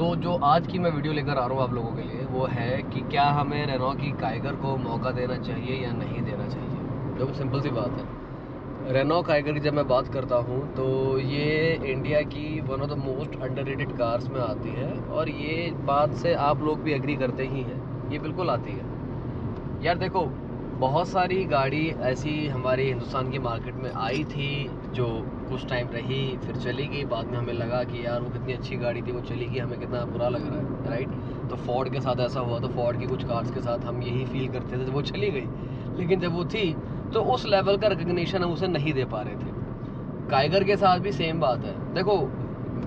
तो जो आज की मैं वीडियो लेकर आ रहा हूँ आप लोगों के लिए वो है कि क्या हमें रेनॉ की काइगर को मौका देना चाहिए या नहीं देना चाहिए। देखो सिंपल सी बात है, रेनॉ काइगर की जब मैं बात करता हूँ तो ये इंडिया की one of the most underrated cars में आती है और ये बात से आप लोग भी एग्री करते ही हैं, ये बिल्कुल आती है। यार देखो, बहुत सारी गाड़ी ऐसी हमारे हिंदुस्तान की मार्केट में आई थी जो कुछ टाइम रही, फिर चली गई। बाद में हमें लगा कि यार वो कितनी अच्छी गाड़ी थी, वो चली गई, हमें कितना बुरा लग रहा है, राइट। तो फोर्ड के साथ ऐसा हुआ, तो फोर्ड की कुछ कार्स के साथ हम यही फील करते थे जब वो चली गई। लेकिन जब वो थी तो उस लेवल का रिकग्निशन हम उसे नहीं दे पा रहे थे। काइगर के साथ भी सेम बात है। देखो,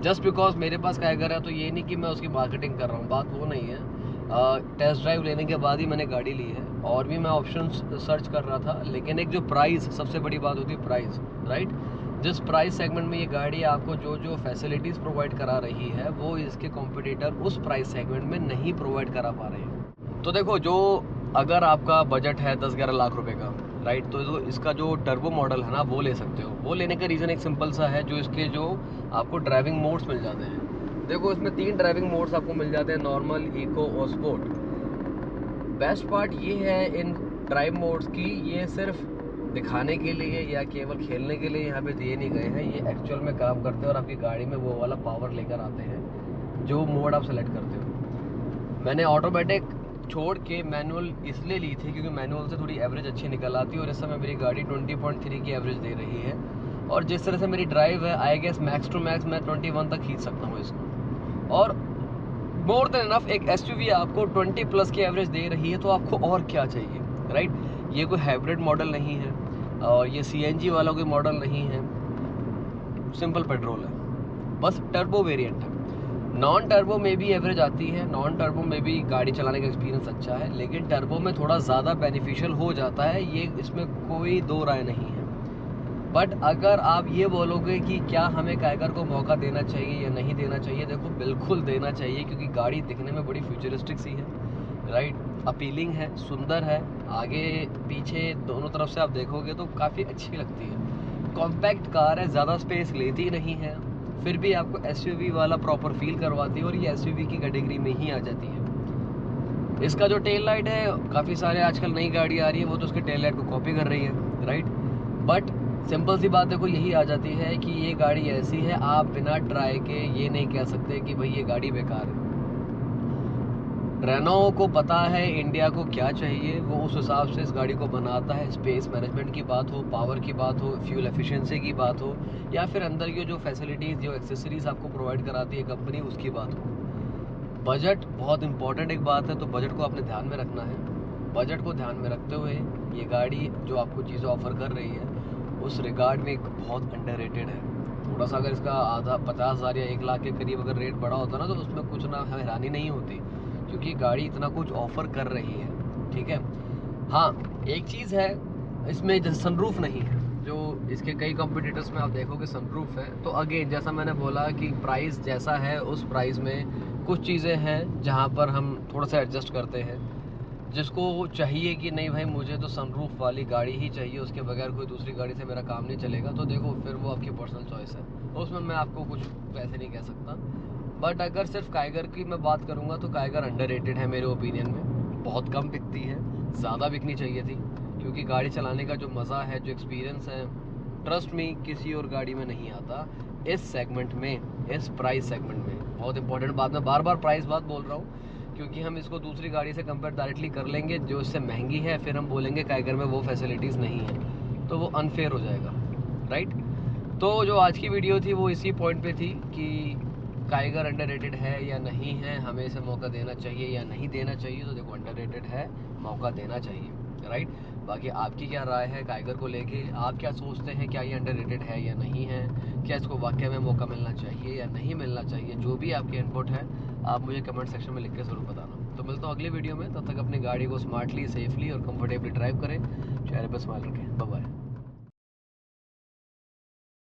जस्ट बिकॉज मेरे पास काइगर है तो ये नहीं कि मैं उसकी मार्केटिंग कर रहा हूँ, बात वो नहीं है। टेस्ट ड्राइव लेने के बाद ही मैंने गाड़ी ली है और भी मैं ऑप्शंस सर्च कर रहा था, लेकिन एक जो प्राइस, सबसे बड़ी बात होती है प्राइस, राइट। जिस प्राइस सेगमेंट में ये गाड़ी आपको जो जो फैसिलिटीज़ प्रोवाइड करा रही है वो इसके कॉम्पिटिटर उस प्राइस सेगमेंट में नहीं प्रोवाइड करा पा रहे हैं। तो देखो, जो अगर आपका बजट है 10-11 लाख रुपए का, राइट, तो इसका जो टर्बो मॉडल है ना वो ले सकते हो। वो लेने का रीज़न एक सिंपल सा है, जो इसके जो आपको ड्राइविंग मोड्स मिल जाते हैं। देखो, इसमें 3 ड्राइविंग मोड्स आपको मिल जाते हैं, नॉर्मल, इको और स्पोर्ट। बेस्ट पार्ट ये है इन ड्राइव मोड्स की, ये सिर्फ दिखाने के लिए या केवल खेलने के लिए यहाँ पे दिए नहीं गए हैं, ये एक्चुअल में काम करते हैं और आपकी गाड़ी में वो वाला पावर लेकर आते हैं जो मोड आप सेलेक्ट करते हो। मैंने ऑटोमेटिक छोड़ के मैनुअल इसलिए ली थी क्योंकि मैनुअल से थोड़ी एवरेज अच्छी निकल आती है और इस समय मेरी गाड़ी 20.3 की एवरेज दे रही है और जिस तरह से मेरी ड्राइव है, I guess max to max मैं 21 तक खींच सकता हूँ इसको। और मोर देन इनफ, एक एसयूवी आपको 20 प्लस की एवरेज दे रही है तो आपको और क्या चाहिए, राइट। ये कोई हाइब्रिड मॉडल नहीं है और ये सीएनजी वाला कोई मॉडल नहीं है, सिंपल पेट्रोल है, बस टर्बो वेरिएंट है। नॉन टर्बो में भी एवरेज आती है, नॉन टर्बो में भी गाड़ी चलाने का एक्सपीरियंस अच्छा है, लेकिन टर्बो में थोड़ा ज़्यादा बेनिफिशियल हो जाता है, ये इसमें कोई दो राय नहीं है। बट अगर आप ये बोलोगे कि क्या हमें काइगर को मौका देना चाहिए या नहीं देना चाहिए, देखो बिल्कुल देना चाहिए, क्योंकि गाड़ी दिखने में बड़ी फ्यूचरिस्टिक सी है, राइट, अपीलिंग है, सुंदर है, आगे पीछे दोनों तरफ से आप देखोगे तो काफ़ी अच्छी लगती है। कॉम्पैक्ट कार है, ज़्यादा स्पेस लेती नहीं है, फिर भी आपको एसयूवी वाला प्रॉपर फील करवाती है और ये एसयूवी की कैटेगरी में ही आ जाती है। इसका जो टेल लाइट है, काफ़ी सारे आजकल नई गाड़ी आ रही है वो तो उसके टेल लाइट को कॉपी कर रही है, राइट। बट सिंपल सी बात देखो यही आ जाती है कि ये गाड़ी ऐसी है, आप बिना ट्राई के ये नहीं कह सकते कि भाई ये गाड़ी बेकार है। रेनॉ को पता है इंडिया को क्या चाहिए, वो उस हिसाब से इस गाड़ी को बनाता है। स्पेस मैनेजमेंट की बात हो, पावर की बात हो, फ्यूल एफिशिएंसी की बात हो, या फिर अंदर की जो फैसिलिटीज़, जो एक्सेसरीज आपको प्रोवाइड कराती है कंपनी, उसकी बात हो। बजट बहुत इंपॉर्टेंट एक बात है, तो बजट को आपने ध्यान में रखना है। बजट को ध्यान में रखते हुए ये गाड़ी जो आपको चीज़ें ऑफर कर रही है उस रिगार्ड में एक बहुत अंडररेटेड है। थोड़ा सा अगर इसका आधा 50,000 या 1 लाख के करीब अगर रेट बढ़ा होता ना तो उसमें कुछ ना हैरानी नहीं होती, क्योंकि गाड़ी इतना कुछ ऑफर कर रही है, ठीक है। हाँ, एक चीज़ है इसमें, जैसे सनरूफ नहीं है, जो इसके कई कॉम्पिटिटर्स में आप देखोगे सनरूफ है। तो अगेन जैसा मैंने बोला कि प्राइस जैसा है उस प्राइस में कुछ चीज़ें हैं जहाँ पर हम थोड़ा सा एडजस्ट करते हैं। जिसको चाहिए कि नहीं भाई मुझे तो सनरूफ वाली गाड़ी ही चाहिए, उसके बगैर कोई दूसरी गाड़ी से मेरा काम नहीं चलेगा, तो देखो फिर वो आपकी पर्सनल चॉइस है, उसमें मैं आपको कुछ वैसे नहीं कह सकता। बट अगर सिर्फ काइगर की मैं बात करूँगा तो काइगर अंडररेटेड है मेरे ओपिनियन में, बहुत कम बिकती है, ज़्यादा बिकनी चाहिए थी, क्योंकि गाड़ी चलाने का जो मज़ा है, जो एक्सपीरियंस है, ट्रस्ट मी किसी और गाड़ी में नहीं आता इस सेगमेंट में, इस प्राइस सेगमेंट में। बहुत इंपॉर्टेंट बात, मैं बार बार प्राइस बात बोल रहा हूँ क्योंकि हम इसको दूसरी गाड़ी से कंपेयर डायरेक्टली कर लेंगे जो इससे महंगी है, फिर हम बोलेंगे काइगर में वो फैसिलिटीज़ नहीं है, तो वो अनफेयर हो जाएगा, राइट। तो जो आज की वीडियो थी वो इसी पॉइंट पे थी कि काइगर अंडररेटेड है या नहीं है, हमें इसे मौका देना चाहिए या नहीं देना चाहिए। तो देखो अंडररेटेड है, मौका देना चाहिए, राइट। बाकी आपकी क्या राय है काइगर को लेके, आप क्या सोचते हैं, क्या ये अंडररेटेड है या नहीं है, क्या इसको वाकई में मौका मिलना चाहिए या नहीं मिलना चाहिए, जो भी आपके इनपुट है आप मुझे कमेंट सेक्शन में लिख के ज़रूर बताना। तो मिलता हूँ अगली वीडियो में, तब तक अपनी गाड़ी को स्मार्टली, सेफली और कंफर्टेबली ड्राइव करें, चेहरे पर स्माइल रखें। Bye bye.